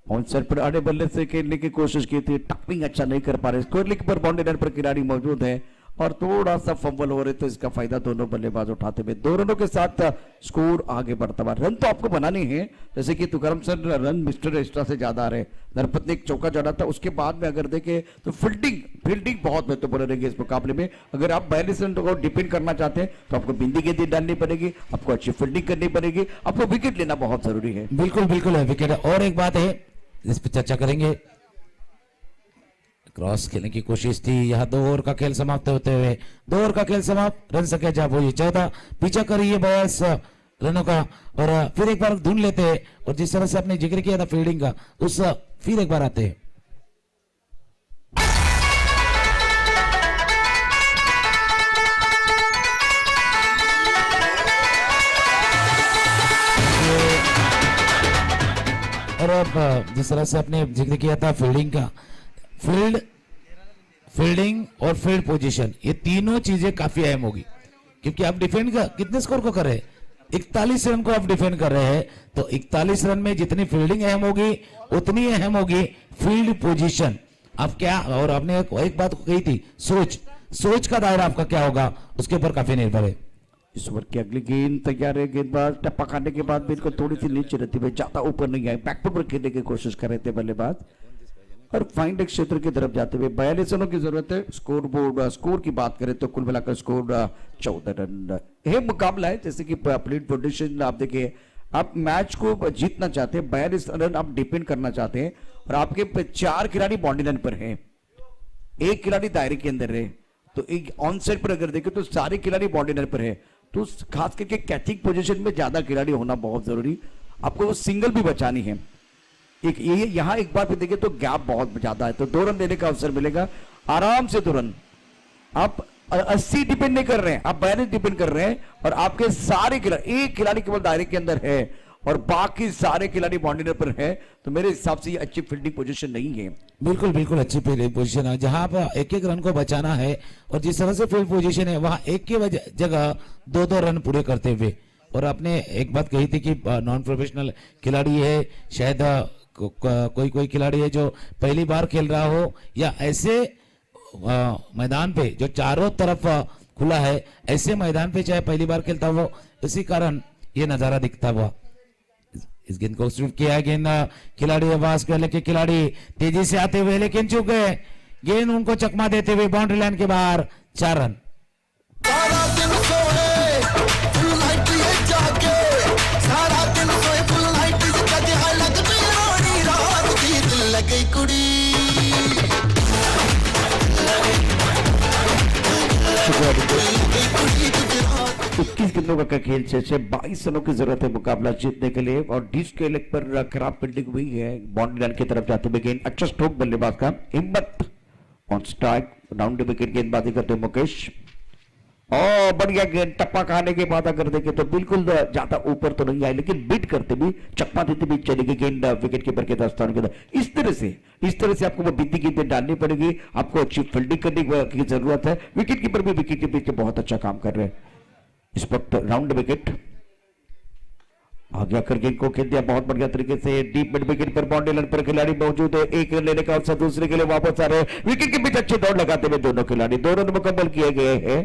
ऑनसर पर आड़े बल्ले से खेलने की कोशिश की थी, टपिंग अच्छा नहीं कर पा रहे। स्कोर लिख पर बाउंड्री लाइन पर खिलाड़ी मौजूद है और थोड़ा सा फंबल हो रहे तो इसका फायदा दोनों बल्लेबाज उठाते हुए 2 रनों के साथ स्कोर आगे बढ़ता हुआ। रन तो आपको बनाने हैं, जैसे कि Tukaram sir run mister extra से ज्यादा आ रहे। नरपत ने एक चौका जड़ा था, उसके बाद में अगर देखें तो फील्डिंग बहुत महत्वपूर्ण रहेगी इस मुकाबले में। अगर आप 42 रन को डिपेंड करना चाहते हैं तो आपको बिंदी गेंदी डालनी पड़ेगी, आपको अच्छी फील्डिंग करनी पड़ेगी, आपको विकेट लेना बहुत जरूरी है। बिल्कुल बिल्कुल है विकेट। और एक बात है इस पर चर्चा करेंगे, क्रॉस खेलने की कोशिश थी। यहाँ 2 ओवर का खेल समाप्त होते हुए 2 ओवर का खेल समाप्त, रन संख्या जब हुई 14, पीछा करिए 42 रनों का। और फिर एक बार ढूंढ लेते हैं और जिस तरह से आपने जिक्र किया था फील्डिंग का, उस फिर एक बार आते हैं। और अब जिस तरह से आपने जिक्र किया था फील्डिंग का, फील्डिंग और फील्ड पोजीशन, ये तीनों चीजें काफी अहम होगी क्योंकि आप डिफेंड का कितने स्कोर को कर रहे हैं, 41 रन को आप डिफेंड कर रहे हैं, तो 41 रन में जितनी फील्डिंग अहम होगी उतनी अहम होगी फील्ड पोजीशन। आप क्या, और आपने एक बात कही थी, सोच का दायरा आपका क्या होगा उसके ऊपर काफी निर्भर है। इस ओवर की अगली गेंद तैयार है। गेंदबाज टप्पा खाने के बाद भी इनको थोड़ी सी नीचे रहती है, ज्यादा ऊपर नहीं आए, बैकफुट पर खेलने की कोशिश कर रहे थे बल्लेबाज और फाइंड क्षेत्र की तरफ जाते हुए 42 रनों की जरूरत है। स्कोर बोर्ड स्कोर की बात करें तो कुल मिलाकर स्कोर 14 रन। यह मुकाबला है जैसे कि प्लेट पोजीशन आप देखिए, आप मैच को जीतना चाहते हैं, 42 रन आप डिपेंड करना चाहते हैं और आपके 4 खिलाड़ी बाउंड्री लाइन पर हैं, एक खिलाड़ी दायरे के अंदर है, तो एक ऑन साइड पर अगर देखें तो सारे खिलाड़ी बाउंड्री लाइन पर है, तो खास करके कैचिंग पोजीशन में ज्यादा खिलाड़ी होना बहुत जरूरी। आपको वो सिंगल भी बचानी है। एक ये यहां एक बार फिर देखिए तो गैप बहुत ज्यादा है, तो 2 रन देने का अवसर मिलेगा आराम से। 2 रन आप 80 डिपेंड नहीं कर रहे हैं, आप 42 डिपेंड कर रहे हैं और आपके सारे खिलाड़ी, एक खिलाड़ी केवल दायरे के अंदर है और बाकी सारे खिलाड़ी बाउंड्री पर है, तो मेरे हिसाब से ये अच्छी फील्डिंग पोजीशन नहीं है। बिल्कुल बिल्कुल अच्छी फील्डिंग पोजीशन है, जहां पर एक एक रन को बचाना है और जिस तरह से फील्ड पोजीशन है वहां एक की जगह 2-2 रन पूरे करते हुए। और आपने एक बात कही थी कि नॉन प्रोफेशनल खिलाड़ी है, शायद कोई खिलाड़ी है जो पहली बार खेल रहा हो या ऐसे मैदान पे जो चारों तरफ खुला है, ऐसे मैदान पे चाहे पहली बार खेलता हो, इसी कारण ये नजारा दिखता हुआ। इस गेंद को स्विप किया, गेंद खिलाड़ी आवाज कर लेके खिलाड़ी तेजी से आते हुए लेकिन चूक गए, गेंद उनको चकमा देते हुए बाउंड्री लाइन के बाहर 4 रन। सारा दिन सोए फुल नाइट ये जागे, सारा दिन सोए फुल नाइट ये जागे, हाय लगती रोनी रात की दिल लगी कुड़ी। 21 गेंदों का खेल से 22 रनों की जरूरत है मुकाबला जीतने के लिए और डिश के लेग पर खराब फील्डिंग हुई है। बाउंड्री लाइन की तरफ जाते हुए गेंद, अच्छा स्ट्रोक बल्लेबाज का, हिम्मत ऑन स्ट्राइक, राउंड विकेट गेंदबाजी करते हुए मुकेश और बढ़िया गेंद टप्पा खाने के बाद अगर देखें तो बिल्कुल ज्यादा ऊपर तो नहीं आई, लेकिन बीट करते भी चकमा देते भी चली गई गेंद विकेट कीपर के दस्तान के अंदर। इस तरह से आपको वो बीती गेंदें डालनी पड़ेगी, आपको अच्छी फील्डिंग करने की जरूरत है। विकेट कीपर भी विकेट के पीछे बहुत अच्छा काम कर रहे हैं। इस वक्त राउंड विकेट आगे आकर गेंद को खेल दिया बहुत बढ़िया तरीके से, डीप मिड विकेट पर बाउंड्री लाइन पर खिलाड़ी मौजूद है, एक रन लेने का अवसर दूसरे के लिए वापस आ रहे हैं, विकेट के बीच अच्छी दौड़ लगाते हुए दोनों खिलाड़ी, 2 रन मुकम्मल किए गए हैं।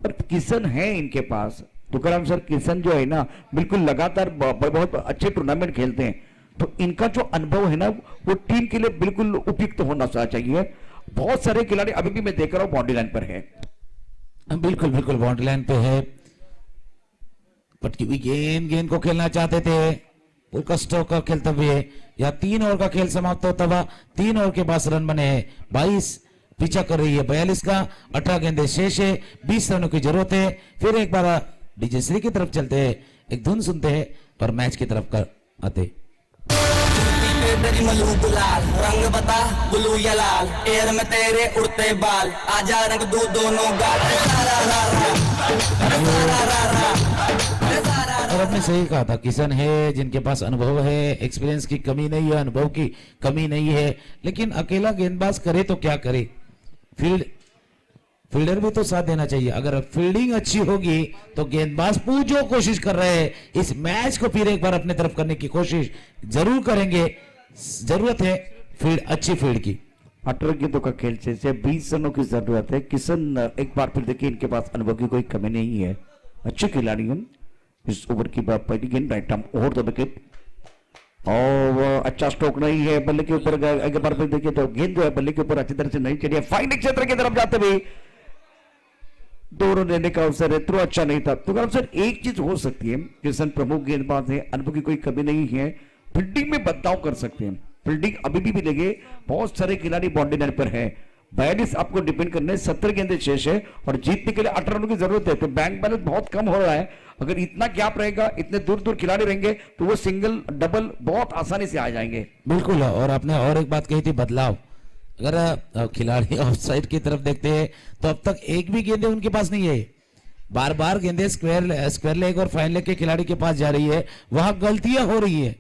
और किशन है इनके पास, तुकाराम सर किशन जो है ना बिल्कुल लगातार बहुत अच्छे टूर्नामेंट खेलते हैं, तो इनका जो अनुभव है ना वो टीम के लिए बिल्कुल उपयुक्त होना चाहिए। बहुत सारे खिलाड़ी अभी भी मैं देख रहा हूं बाउंड्री लाइन पर है, बिल्कुल बिल्कुल बाउंड्री लाइन पे है, पटकी हुई गेंद को खेलना चाहते थे, फुल कस्टों का खेलते हुए या 3 ओवर का खेल समाप्त होता हुआ 3 ओवर के पास रन बने हैं, 22 पीछा कर रही है 42 का, 18 गेंदे शेष है, 20 रनों की जरूरत है। फिर एक बार डीजे श्री की तरफ चलते हैं, एक धुन सुनते हैं और मैच की तरफ कर आते। तेरी मलूक लाल रंग बता ब्लू या लाल, एयर में तेरे उड़ते बाल, आजा रंग दो दोनों गाल। और आपने सही कहा था, किशन है जिनके पास अनुभव है, एक्सपीरियंस की कमी नहीं है, अनुभव की कमी नहीं है, लेकिन अकेला गेंदबाज करे तो क्या करे, फील्डर भी तो साथ देना चाहिए। अगर फील्डिंग अच्छी होगी तो गेंदबाज पूरी कोशिश कर रहे हैं, इस मैच को फिर एक बार अपने तरफ करने की कोशिश जरूर करेंगे। जरूरत है अच्छी फील्ड की। 18 गेंदों का खेल से 20 रनों की जरूरत है। किशन एक बार फिर देखिए इनके पास अनुभव की कोई कमी नहीं है, अच्छे खिलाड़ी हैं। इस ओवर की पहली गेंद right arm over the wicket और अच्छा स्ट्रोक नहीं है बल्ले के ऊपर। एक बार फिर देखिए तो गेंद जो है बल्ले के ऊपर अच्छी तरह से नहीं चली है, फाइनल क्षेत्र की तरफ जाते हुए 2 रन लेने का अवसर है, थ्रो अच्छा नहीं था। तो सर एक चीज हो सकती है, किशन प्रमुख गेंदबाज है, अनुभव की कोई कमी नहीं है, फील्डिंग में बदलाव कर सकते हैं। फील्डिंग अभी भी लगे, बहुत सारे खिलाड़ी बाउंड्री लाइन पर है, 42 आपको डिपेंड करने, 70 गेंदे शेष है और जीतने के लिए 18 रनों की जरूरत है। तो बैंक बैलेंस बहुत कम हो रहा है, अगर इतना गैप रहेगा, इतने दूर दूर खिलाड़ी रहेंगे तो वो सिंगल डबल बहुत आसानी से आ जाएंगे। बिल्कुल, और आपने और एक बात कही थी बदलाव, अगर खिलाड़ी ऑफ साइड की तरफ देखते हैं तो अब तक एक भी गेंदे उनके पास नहीं है, बार बार गेंदे स्क्वायर लेग और फाइन लेग के खिलाड़ी के पास जा रही है, वहां गलतियां हो रही है।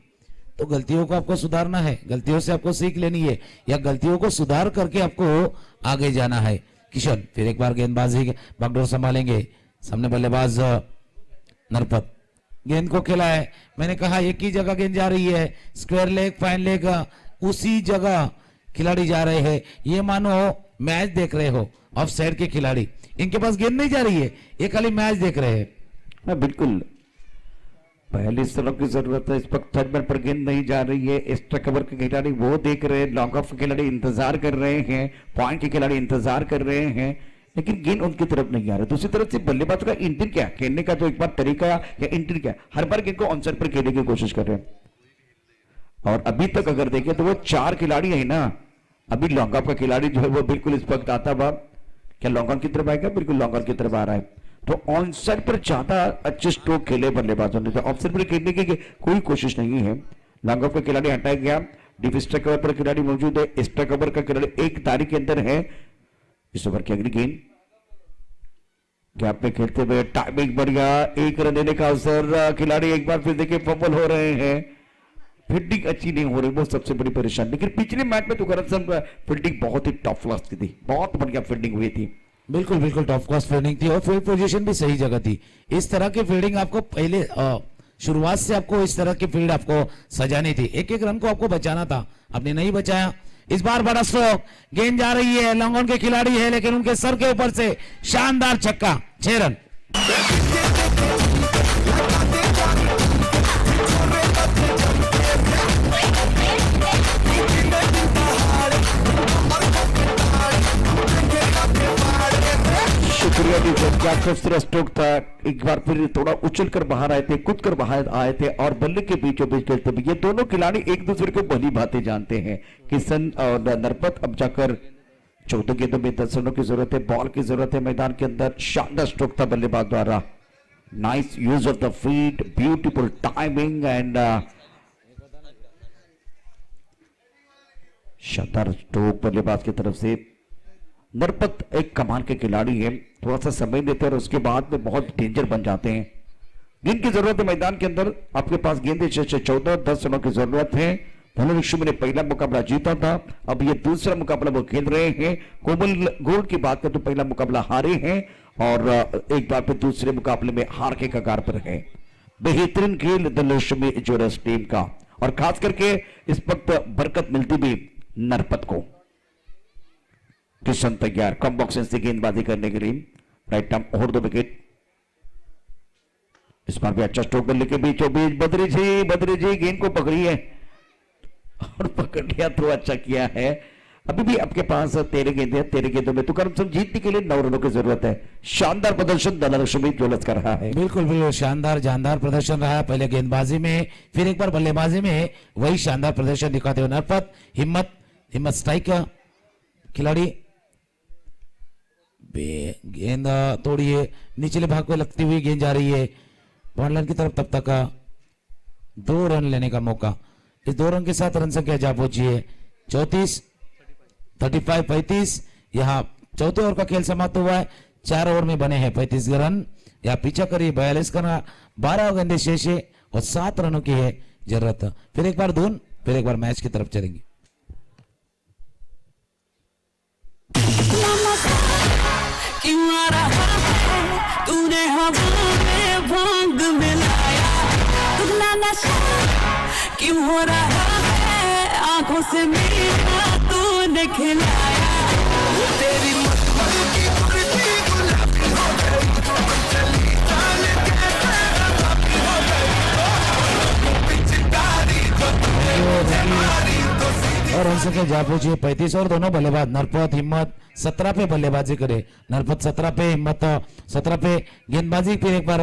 तो गलतियों को आपको सुधारना है, गलतियों से आपको सीख लेनी है या गलतियों को सुधार करके आपको आगे जाना है। किशन फिर एक बार गेंदबाजी बागडोर संभालेंगे, सामने बल्लेबाज नरपत गेंद को खेला है। मैंने कहा एक ही जगह गेंद जा रही है, स्क्वायर लेग फाइन लेग उसी जगह खिलाड़ी जा रहे हैं। ये मानो मैच देख रहे हो, ऑफ साइड के खिलाड़ी, इनके पास गेंद नहीं जा रही है, ये खाली मैच देख रहे हैं। हाँ बिल्कुल, पहली स्ट्रोक की जरूरत है। इस वक्त थर्ड मैन पर गेंद नहीं जा रही है। एक्स्ट्रा कवर के खिलाड़ी वो देख रहे हैं, लॉन्ग ऑफ के खिलाड़ी इंतजार कर रहे हैं, पॉइंट के खिलाड़ी इंतजार कर रहे हैं, लेकिन गेंद उनकी तरफ नहीं आ रहा। दूसरी तरफ से बल्लेबाज का इंटेंट क्या खेलने का, जो एक बार तरीका या इंटेंट क्या, हर बार गेंद को ऑन साइड पर खेलने की कोशिश कर रहे हैं। और अभी तक अगर देखें तो वो 4 खिलाड़ी है ना। अभी लॉन्ग ऑफ का खिलाड़ी जो है वो बिल्कुल इस वक्त आता हुआ, क्या लॉन्ग ऑन की तरफ आएगा, बिल्कुल लॉन्ग ऑन की तरफ आ रहा है। तो ऑन साइड पर ज्यादा अच्छे स्ट्रोक खेले बल्लेबाजों ने, तो ऑफ साइड पर खेलने की कोई कोशिश नहीं है। लॉन्ग ऑफ का खिलाड़ी हटाया गया, डीप एक्स्ट्रा कवर पर खिलाड़ी मौजूद है, एक्स्ट्रा कवर का खिलाड़ी एक तारीख के अंदर है। इस ओवर की अगली गेंद गैप में खेलते हुए टाइमिंग बढ़िया, एक रन देने का अवसर। खिलाड़ी एक बार फिर देखिए फंबल हो रहे हैं, फील्डिंग अच्छी नहीं हो रही, वो सबसे बड़ी परेशानी। लेकिन पिछले मैच में तो फील्डिंग बहुत ही टफ क्लास की थी, बहुत बढ़िया फील्डिंग हुई थी। बिल्कुल बिल्कुल टॉप क्लास फील्डिंग थी और फील्ड पोजीशन भी सही जगह थी। इस तरह की फील्डिंग आपको पहले शुरुआत से आपको इस तरह की फील्ड आपको सजानी थी, एक एक रन को आपको बचाना था, आपने नहीं बचाया। इस बार बड़ा स्ट्रोक, गेंद जा रही है, लॉन्ग ऑन के खिलाड़ी है, लेकिन उनके सर के ऊपर से शानदार छक्का, 6 रन। शुक्रिया जी, क्या खूबसूरत स्ट्रोक था। एक बार फिर थोड़ा उछल कर बाहर आए थे, कूद कर बाहर आए थे और बल्ले के बीचों बीच खेलते हुए। ये दोनों खिलाड़ी एक दूसरे को भली भांति जानते हैं। किशन और नरपत अब जाकर 14 गेंदों में 10 रनों की जरूरत है, बॉल की जरूरत है मैदान के अंदर। शानदार स्ट्रोक था बल्लेबाज द्वारा, nice use of the feet, beautiful timing and शानदार स्ट्रोक बल्लेबाज की तरफ से। नरपत एक कमाल के खिलाड़ी है, थोड़ा सा समय देते हैं और उसके बाद में बहुत डेंजर बन जाते हैं। गेंद की जरूरत है मैदान के अंदर, आपके पास गेंद 14, 10 रनों की जरूरत है। धनुलक्ष्मी ने पहला मुकाबला जीता था, अब ये दूसरा मुकाबला वो खेल रहे हैं। कोमल गोल्ड की बात करें तो पहला मुकाबला हारे हैं और एक बार फिर दूसरे मुकाबले में हार के कगार पर है। बेहतरीन खेल धनुलक्ष्मी ज्वेलर्स टीम का, और खास करके इस वक्त बरकत मिलती भी नरपत को। किशन तैयार कम बॉक्स से गेंदबाजी करने के लिए, राइट आर्म और 2 विकेट। इस बार भी अच्छा स्ट्रोक बल्ले के बीचों बीच बद्री जी गेंद को पकड़ी है और पकड़ लिया तो अच्छा किया है। अभी भी आपके पास 13 गेंद है, 13 गेंदों में तुकार जीतने के लिए 9 रनों की जरूरत है। शानदार प्रदर्शन धनुलक्ष्मी ज्वेलर्स कर रहा है। बिल्कुल बिल्कुल शानदार जानदार प्रदर्शन रहा, पहले गेंदबाजी में फिर एक बार बल्लेबाजी में वही शानदार प्रदर्शन दिखाते हुए नरपत। हिम्मत स्ट्राइक का खिलाड़ी, गेंद थोड़ी है निचले भाग को लगती हुई गेंद जा रही है पॉइंट की तरफ। तब तक 2 रन लेने का मौका, इस 2 रन के साथ रन संख्या जा पहुंची है 35। यहाँ चौथे ओवर का खेल समाप्त हुआ है, 4 ओवर में बने हैं 35 रन। या पीछा करिए 42 का, 12 गेंदे शेष है और 7 रनों की है जरूरत। फिर एक बार धुन, फिर एक बार मैच की तरफ चलेंगे। तूने हमें भांग मिलाया, दुगना नशा क्यों हो रहा है, आंखों से मेरा तूने खिलाया। तेरी मतवाली की कुर्ती गुलाबी हो गई, चली चाल कैसे रवाबी हो गई, पिचकारी और रन संख्या जा पहुंची 35 और दोनों बल्लेबाज नरपत हिम्मत 17 पे बल्लेबाजी करे। नरपत 17 पे, हिम्मत 17 पे गेंदबाजी। फिर एक बार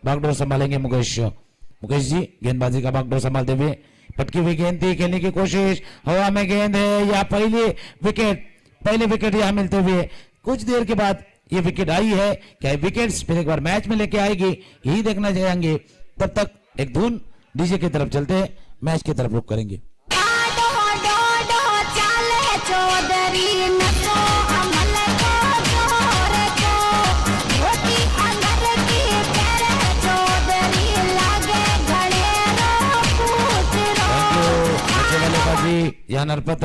बागडोर संभालेंगे मुकेश जी, गेंदबाजी का बागडोर संभालते हुए। पटकी हुई गेंद थी, खेलने की कोशिश, हवा में गेंद है या पहले विकेट यहाँ मिलते हुए कुछ देर के बाद ये विकेट आई है। क्या विकेट्स फिर एक बार मैच में लेके आएगी, यही देखना चाहेंगे। तब तक एक धुन डीजे की तरफ चलते हैं, मैच की तरफ रुख करेंगे। यहाँ नरपत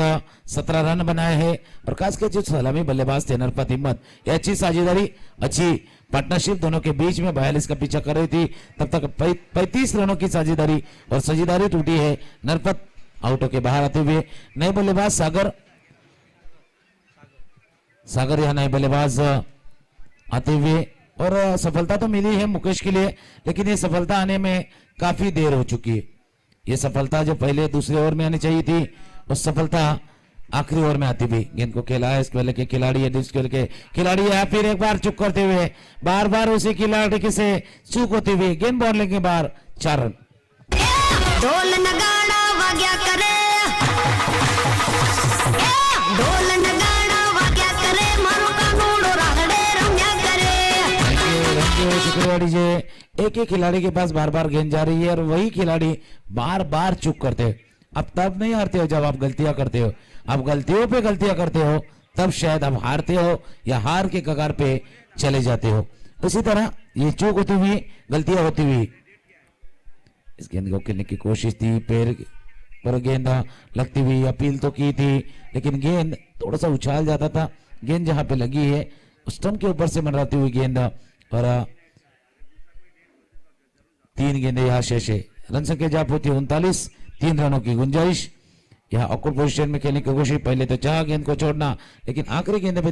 17 रन बनाए हैं और खास कर जो सलामी बल्लेबाज थे नरपत हिम्मत, ये अच्छी साझेदारी, अच्छी पार्टनरशिप दोनों के बीच में 42 का पीछा कर रही थी। तब तक 35 रनों की साझेदारी और साझेदारी टूटी है। नरपत आउट होके बाहर आते हुए नए बल्लेबाज सागर यह नए बल्लेबाज आते हुए, और सफलता तो मिली है मुकेश के लिए, लेकिन ये सफलता आने में काफी देर हो चुकी है। ये सफलता जो पहले दूसरे ओवर में आनी चाहिए थी, उस सफलता आखिरी ओवर में आती भी। गेंद को खेला है स्क्वेल के खिलाड़ी है, स्क्वेल के खिलाड़ी है, फिर एक बार चुक करते हुए बार बार उसी खिलाड़ी से चूक होती हुई गेंद बॉल के बाहर 4 रन। ढोल नगाड़ा वाग्या करे, ढोल नगाड़ा वाग्या करे, मारो कानूड़ो रागड़े रम्या करे। शुक्रवाड़ी जी, एक ही खिलाड़ी के पास बार बार गेंद जा रही है और वही खिलाड़ी बार बार चूक करते हैं। अब तब नहीं हारते हो जब आप गलतियां करते हो, आप गलतियों पे गलतियां करते हो तब शायद आप हारते हो या हार के कगार पे चले जाते हो। उसी तरह ये चूक होती हुई, गलतियां होती हुई, इस गेंद को खेलने की कोशिश थी, पैर पर गेंद लगती हुई, अपील तो की थी, लेकिन गेंद थोड़ा सा उछाल जाता था। गेंद जहां पे लगी है उस स्टंप के ऊपर से मंडराती हुई गेंद, और 3 गेंदें यहाँ शेष है। रन संख्या जाप होती 39, 3 रनों की गुंजाइश। यहाँ ऑकवर्ड पोजीशन में खेलने की कोशिश, पहले तो चाहा गेंद को छोड़ना, लेकिन आखिरी गेंद पे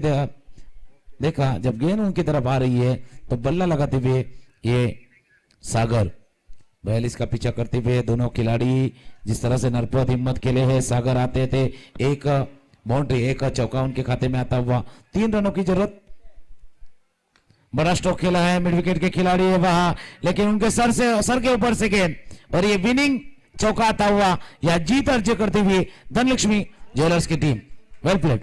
देखा जब गेंद उनकी तरफ आ रही है तो बल्ला लगाते हुए ये सागर 42 का पीछा करते हुए दोनों खिलाड़ी जिस तरह से नरपत हिम्मत खेले हैं। सागर आते थे, एक बाउंड्री एक चौका उनके खाते में आता हुआ, 3 रनों की जरूरत। बड़ा स्ट्रोक खेला है, मिड विकेट के खिलाड़ी है वहां, लेकिन उनके सर के ऊपर से गेंद, और ये विनिंग चौका आता हुआ या जीत अर्ज करती हुई धनलक्ष्मी ज्वेलर्स की टीम। Well played.